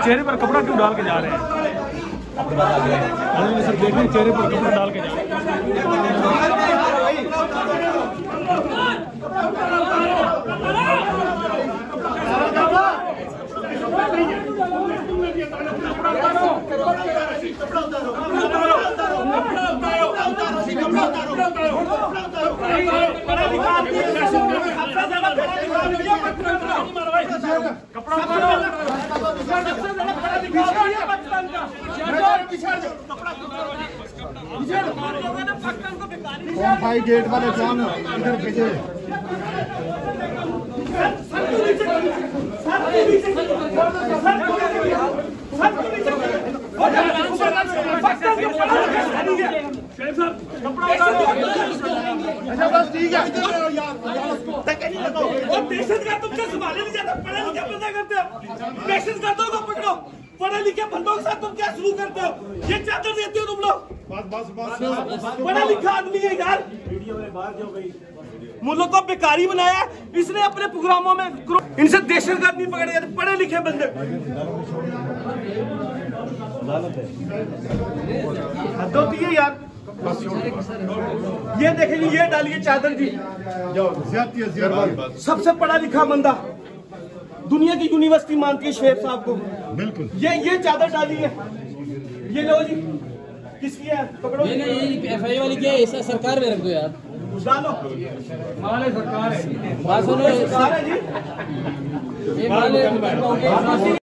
चेहरे पर कपड़ा क्यों डाल के जा रहे हैं? सब देख रहे चेहरे पर कपड़ा डाल के जा रहे हैं। भाई गेट वाले जान इधर भेजे। अच्छा बस ठीक है। पेशेंट का तुम क्या संभाले नहीं जाता, पढ़े लिखे बंदा करते हो। पेशेंट का दो को पकड़ो, पढ़े लिखे बंदों के साथ तुम क्या शुरू करते हो? ये चादर देते हो तुम लोग? पढ़ा लिखा आदमी है यार, मुल्क को बेकारी बनाया इसने अपने प्रोग्रामों में। इनसे दहशतगर्द नहीं पकड़े जाते, पढ़े लिखे बंदे। हद होती है यार। ये देखें जी, ये डालिए चादर जी। सबसे पढ़ा लिखा बंदा, दुनिया की यूनिवर्सिटी मानती है शेख साहब को। बिल्कुल। ये चादर डाली है, ये लो जी। किसकी है? पकड़ो। ये FI वाली क्या है? ऐसा सरकार में रख दो यार। डालो। हमारे सरकार है। बात सुनो, सरकार है जी। ये